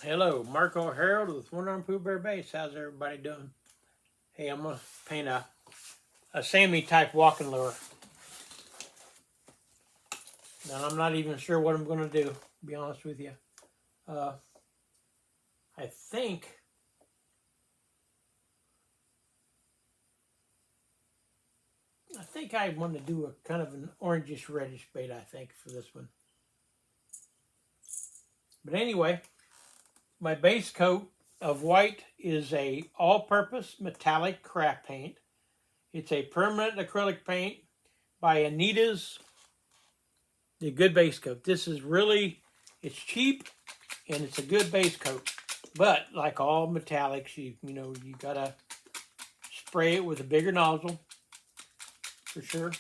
Hello, Marco Harold with One Arm Pooh Bear Base. How's everybody doing? Hey, I'm gonna paint a Sammy type walking lure. Now I'm not even sure what I'm gonna do. To be honest with you, uh, I think I want to do a kind of an orangish reddish bait. I think for this one. But anyway, my base coat of white is a all-purpose metallic craft paint. It's a permanent acrylic paint by Anita's. The good base coat. This is really, it's cheap and it's a good base coat. But like all metallics, you gotta spray it with a bigger nozzle for sure.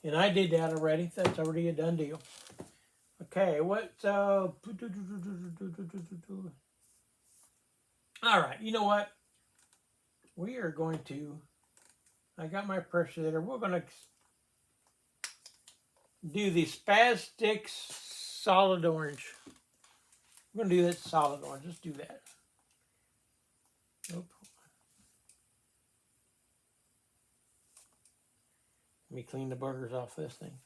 And I did that already. That's already a done deal. Okay, what? All right, you know what? We are going to. I got my pressure there. We're gonna do the Spaz solid orange. We're gonna do that solid orange. Let's do that. Nope. Let me clean the burgers off this thing.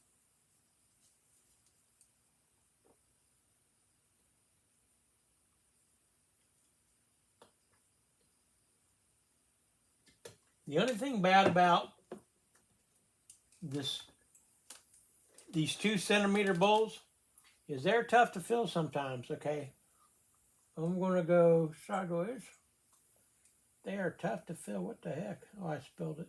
The only thing bad about these 2 centimeter bowls is they're tough to fill sometimes. Okay, I'm gonna go sideways. They are tough to fill. What the heck? Oh, I spilled it.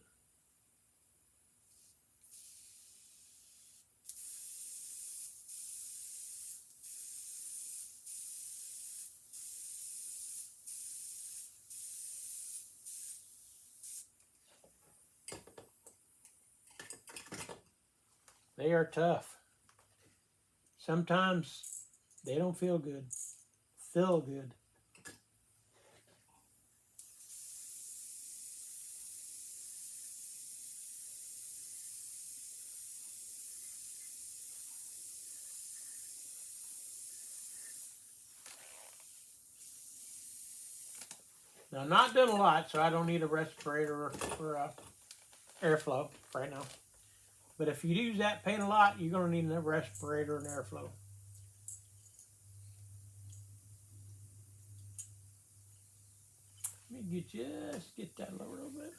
They are tough. Sometimes they don't feel good. Feel good. Now, I'm not doing a lot, so I don't need a respirator for airflow right now. But if you use that paint a lot, you're gonna need a respirator and airflow. Let me just get that lower a little bit.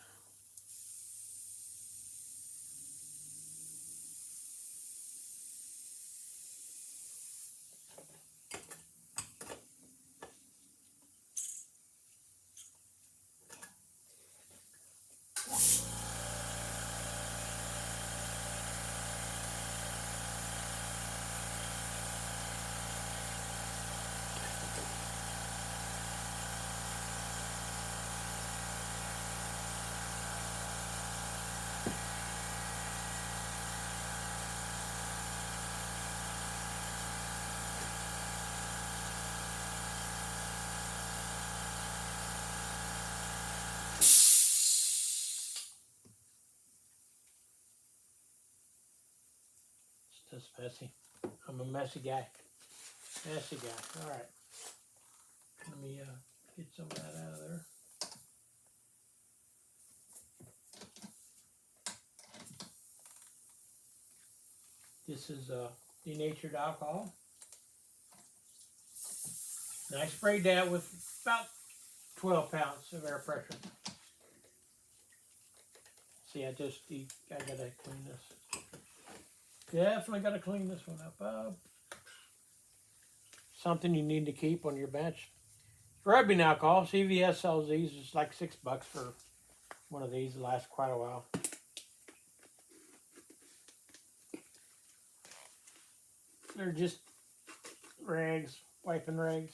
It's just messy. I'm a messy guy. Messy guy. All right. Let me get some of that out of there. This is denatured alcohol. And I sprayed that with about 12 pounds of air pressure. See, I gotta clean this. Definitely gotta clean this one up. Something you need to keep on your bench. Rubbing alcohol. CVS sells these. It's like $6 for one of these. It lasts quite a while. They're just rags, wiping rags.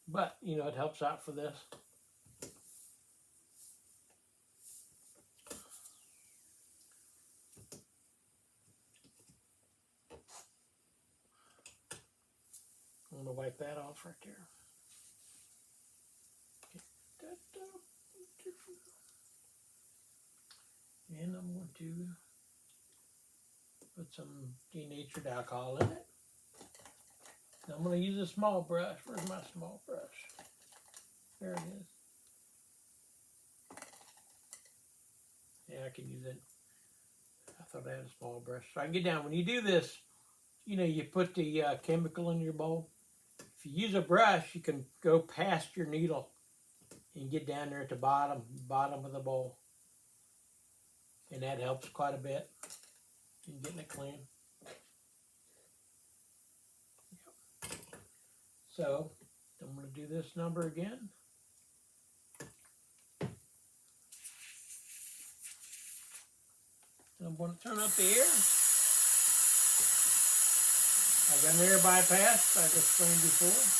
But, it helps out for this. I'm going to wipe that off right there. I'm going to put some denatured alcohol in it. I'm going to use a small brush. Where's my small brush? There it is. Yeah, I can use it. I thought I had a small brush. So I can get down. When you do this, you know, you put the chemical in your bowl. If you use a brush, you can go past your needle and get down there at the bottom of the bowl. And that helps quite a bit in getting it clean. Yep. So I'm going to do this number again. And I'm going to turn up the air. I got an air bypass, like I explained before.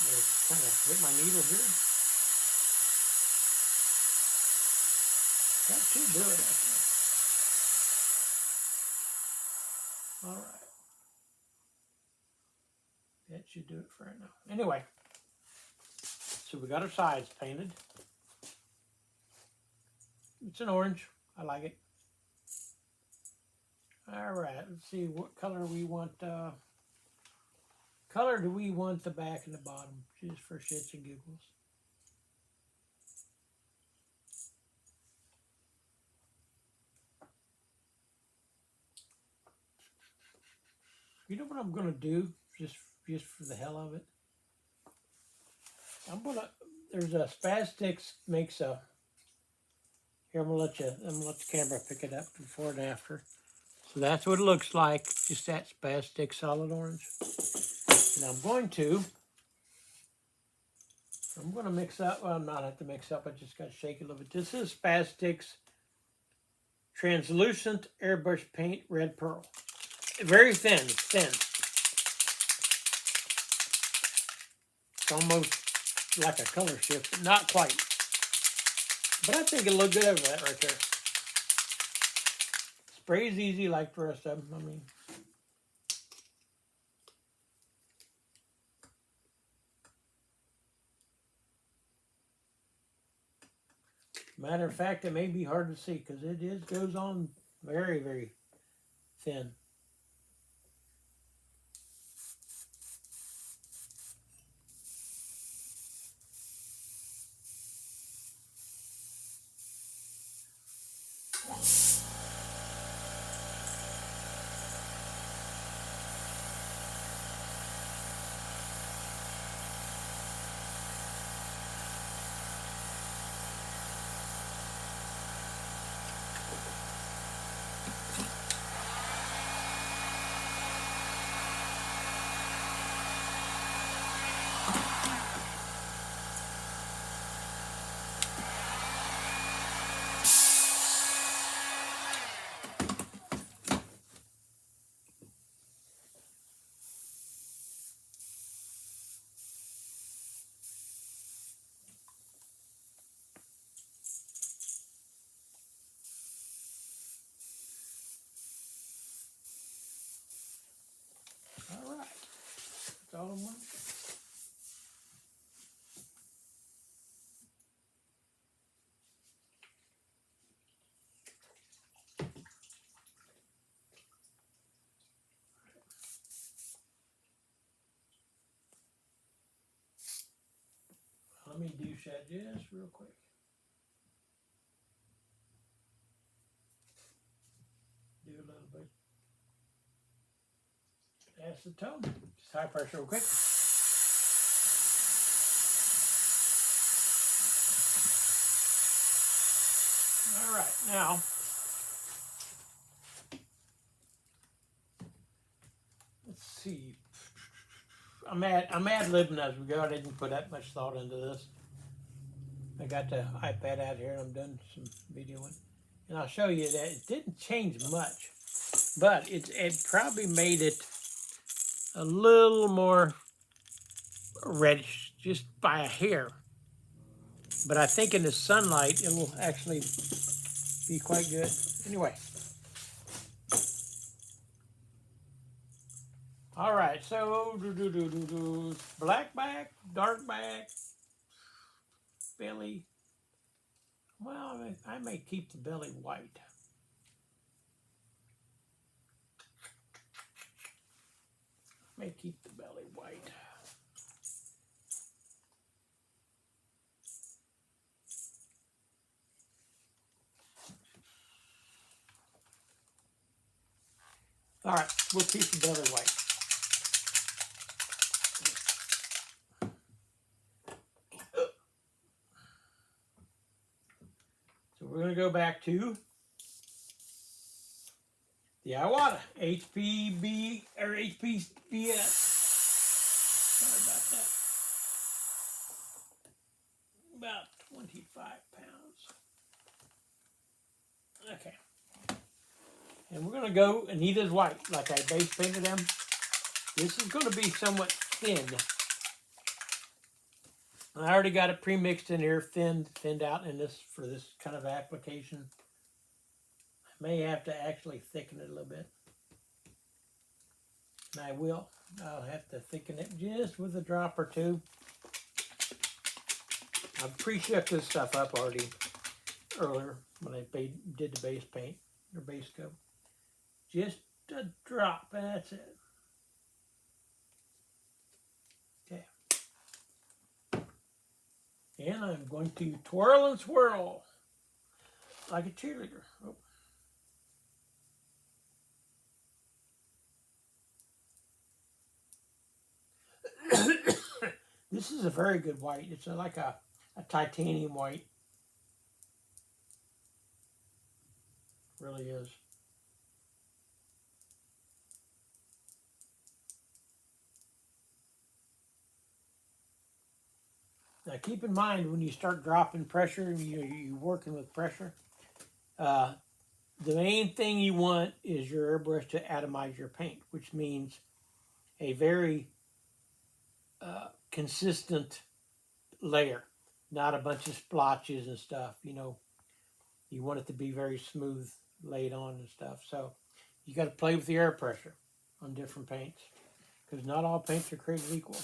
Just kind of hit my needle here. That should do it, actually. All right. That should do it for right now. Anyway, so we got our sides painted. It's an orange. I like it. All right, let's see what color we want. Color do we want the back and the bottom, just for shits and giggles? You know what I'm gonna do, just for the hell of it? There's a Spastics makes a. Here, I'm gonna let the camera pick it up before and after. So that's what it looks like, just that Spastic solid orange. And I'm going to mix up, well, I'm not have to mix up, I just got to shake it a little bit. This is Spastic's translucent airbrush paint red pearl. Very thin, it's thin. It's almost like a color shift, but not quite. But I think it'll look good over that right there. Sprays easy like the rest of them, I mean. Matter of fact, it may be hard to see because it goes on very, very thin. All right, that's all I want. Let me douche that just real quick. Do a little bit. Acetone, just high pressure real quick. All right, now let's see. I'm ad-libbing as we go. I didn't put that much thought into this. I got the iPad out here and I'm doing some videoing. And I'll show you that it didn't change much, but it probably made it a little more reddish just by a hair. But I think in the sunlight, it'll actually be quite good. Anyway. All right, so black back, dark back, belly. Well, I may keep the belly white. May keep the belly white. All right, we'll keep the belly white. So we're going to go back to the Iwata HPB or HPBS. Sorry about that. About 25 pounds. Okay. And we're going to go Anita's white, like I base painted them. This is going to be somewhat thin. I already got it pre-mixed in here, thinned out in this for this kind of application. I may have to actually thicken it a little bit. And I will. I'll have to thicken it just with a drop or two. I've pre-shook this stuff up already earlier when I did the base paint or base coat. Just a drop, that's it. Okay. And I'm going to twirl and swirl like a cheerleader. Oh. This is a very good white. It's like a titanium white. It really is. Now keep in mind when you start dropping pressure, you're working with pressure, the main thing you want is your airbrush to atomize your paint, which means a very consistent layer, not a bunch of splotches and stuff. You want it to be very smooth laid on and stuff. So you got to play with the air pressure on different paints because not all paints are created equal.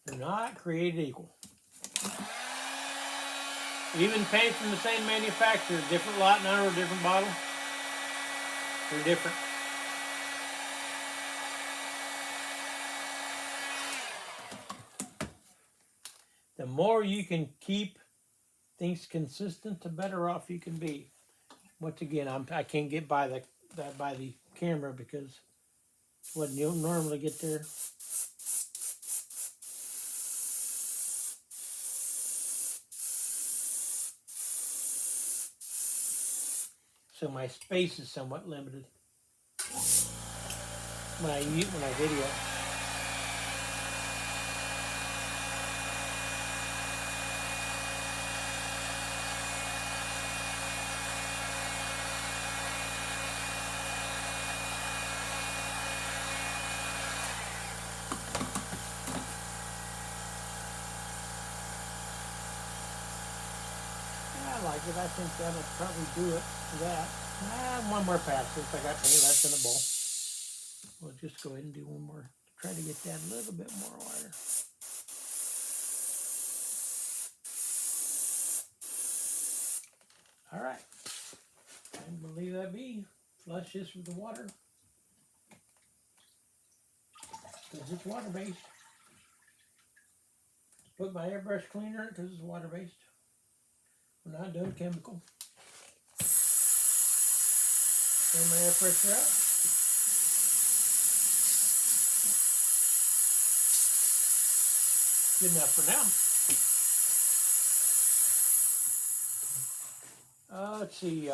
They're not created equal. Even paint from the same manufacturer, different lot number, different bottle, they're different. The more you can keep things consistent, the better off you can be. Once again, I can't get by the camera because what you'll normally get there. So my space is somewhat limited when I video. I like it. I think that'll probably do it for that. One more pass since I got paint left in the bowl. We'll just go ahead and do one more. Try to get that a little bit more wider. All right. And we'll leave that be. Flush this with the water. Because it's water-based. Put my airbrush cleaner in because it's water-based. We're not doing chemical. Turn my air pressure up. Good enough for now. Let's see.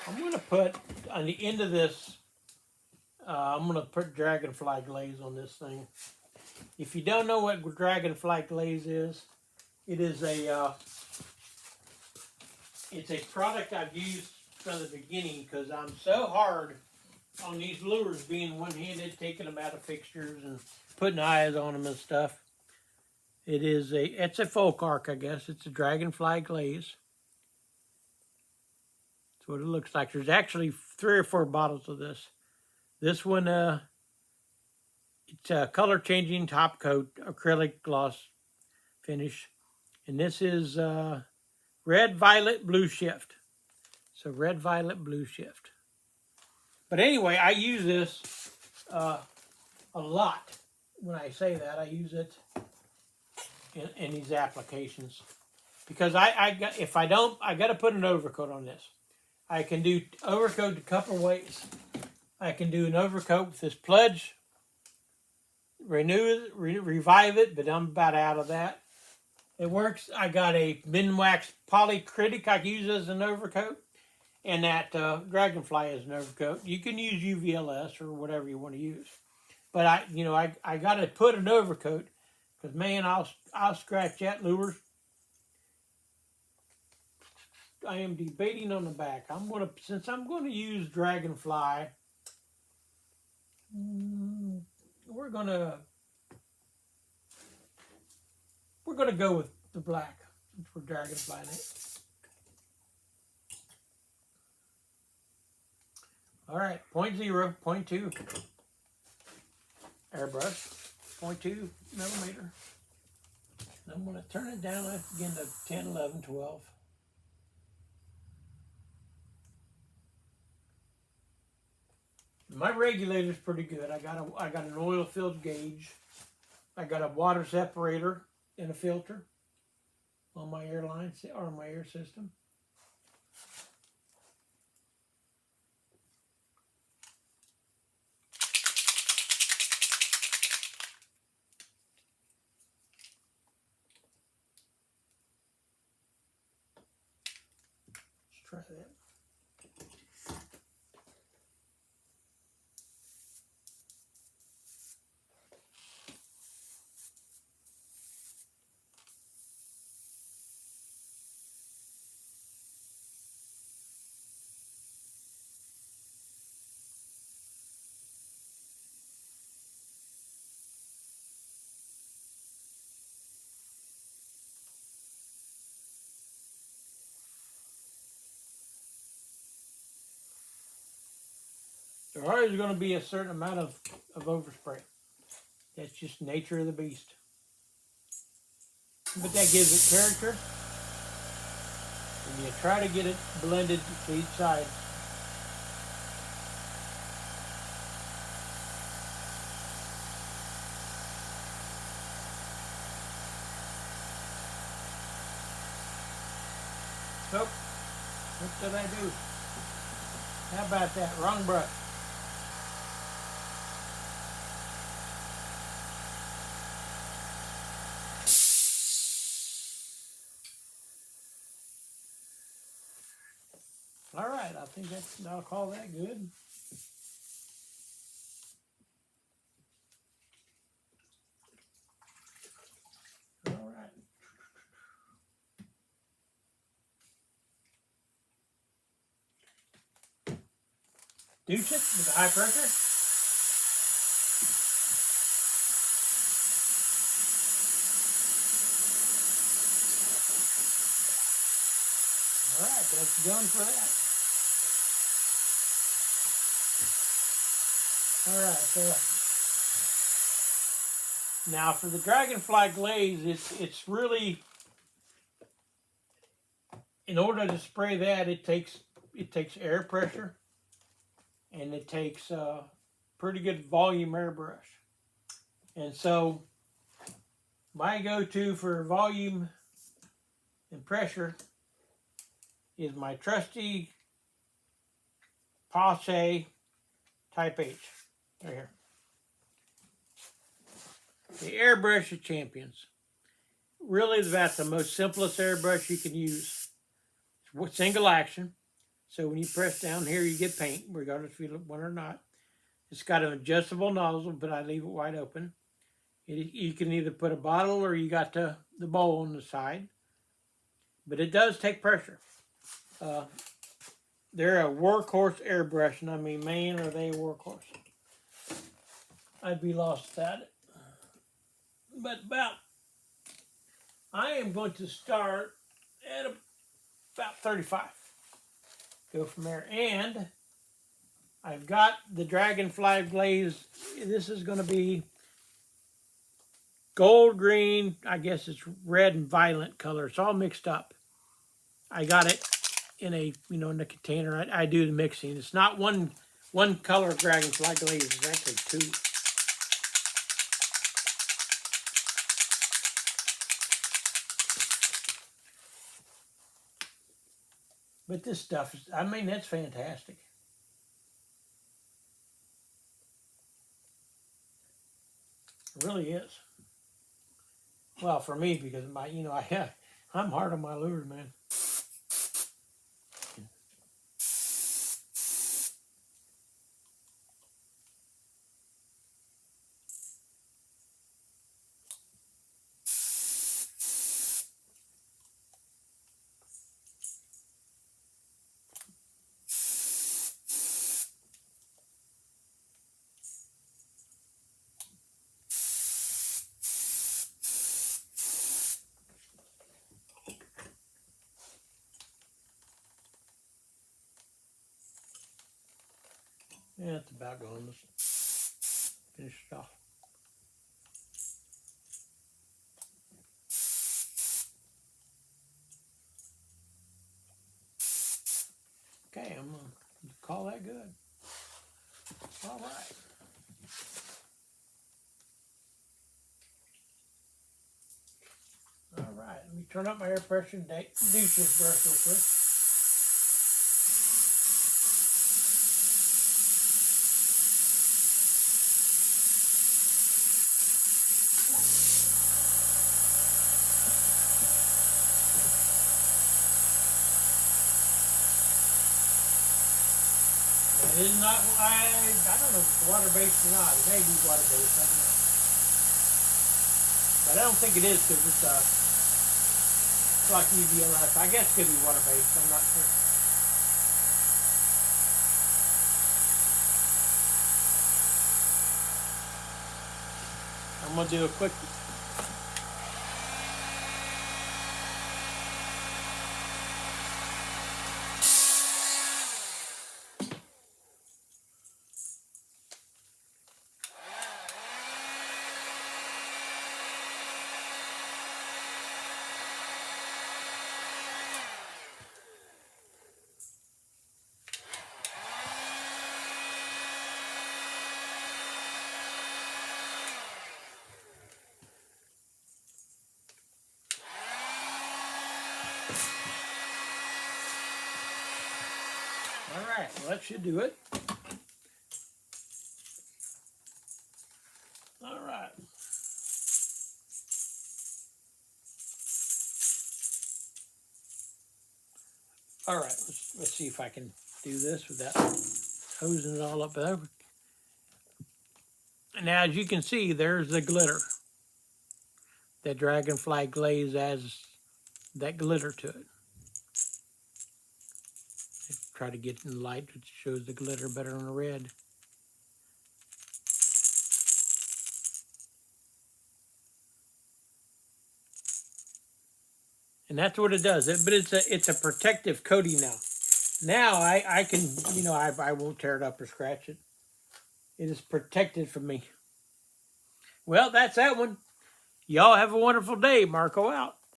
I'm going to put on the end of this, I'm going to put dragonfly glaze on this thing. If you don't know what dragonfly glaze is, it is it's a product I've used from the beginning because I'm so hard on these lures being one-handed, taking them out of fixtures and putting eyes on them and stuff. It's a folk arc, I guess. It's a dragonfly glaze. That's what it looks like. There's actually 3 or 4 bottles of this. This one, it's a color changing top coat, acrylic gloss finish. And this is red, violet, blue shift. So red, violet, blue shift. But anyway, I use this a lot. When I say that, I use it in these applications because I got to put an overcoat on this. I can do overcoat a couple ways. I can do an overcoat with this Pledge, revive it, but I'm about out of that. It works. I got a Minwax Polycritic I use as an overcoat, and that Dragonfly as an overcoat. You can use UVLS or whatever you want to use, but I got to put an overcoat because man, I'll scratch that lure. I am debating on the back. Since I'm going to use Dragonfly, we're gonna go with the black for Dragonfly in it. All right, 0.0, 0.2 airbrush, 0.2 millimeter. And I'm going to turn it down again to 10, 11, 12. My regulator's pretty good. I got an oil filled gauge. I got a water separator and a filter on my airline or my air system. Let's try that. There's always going to be a certain amount of overspray. That's just nature of the beast. But that gives it character. And you try to get it blended to each side. So, what did I do? How about that? Wrong brush. All right, I think I'll call that good. All right. Douche it with high pressure. All right, that's done for that. All right, so now for the Dragonfly glaze, it's really, in order to spray that, it takes air pressure, and it takes pretty good volume airbrush. And so my go-to for volume and pressure is my trusty Pache Type H, right here. The airbrush of champions. Really, that's the most simplest airbrush you can use. Single action, So when you press down here, you get paint, regardless if you want it or not. It's got an adjustable nozzle, but I leave it wide open. You can either put a bottle or you got the bowl on the side. But it does take pressure. They're a workhorse airbrush, and I mean, man, are they a workhorse. I'd be lost without it. But I am going to start at about 35. Go from there. And I've got the Dragonfly glaze. This is going to be gold, green, I guess it's red and violet color. It's all mixed up. I got it in a, in the container. I do the mixing. It's not one color Dragonfly glaze. It's actually two. But this stuff is, I mean, that's fantastic. It really is. Well, for me, because I'm hard on my lures, man. Yeah, it's about going. Let's finish it off. Okay, I'm going to call that good. All right. All right, let me turn up my air pressure and douche this brush real quick. It is not, I don't know if it's water-based or not. It may be water-based, I don't know. But I don't think it is because it's like UVLS. I guess it could be water-based, I'm not sure. I'm going to do a quick... All right, well, that should do it. All right. All right, let's see if I can do this without hosing it all up over. Now, as you can see, there's the glitter. That Dragonfly glaze has that glitter to it. Try to get in the light, which shows the glitter better on the red. And that's what it does. But it's a protective coating now. Now I can, I won't tear it up or scratch it. It is protected from me. Well, that's that one. Y'all have a wonderful day. Marco out.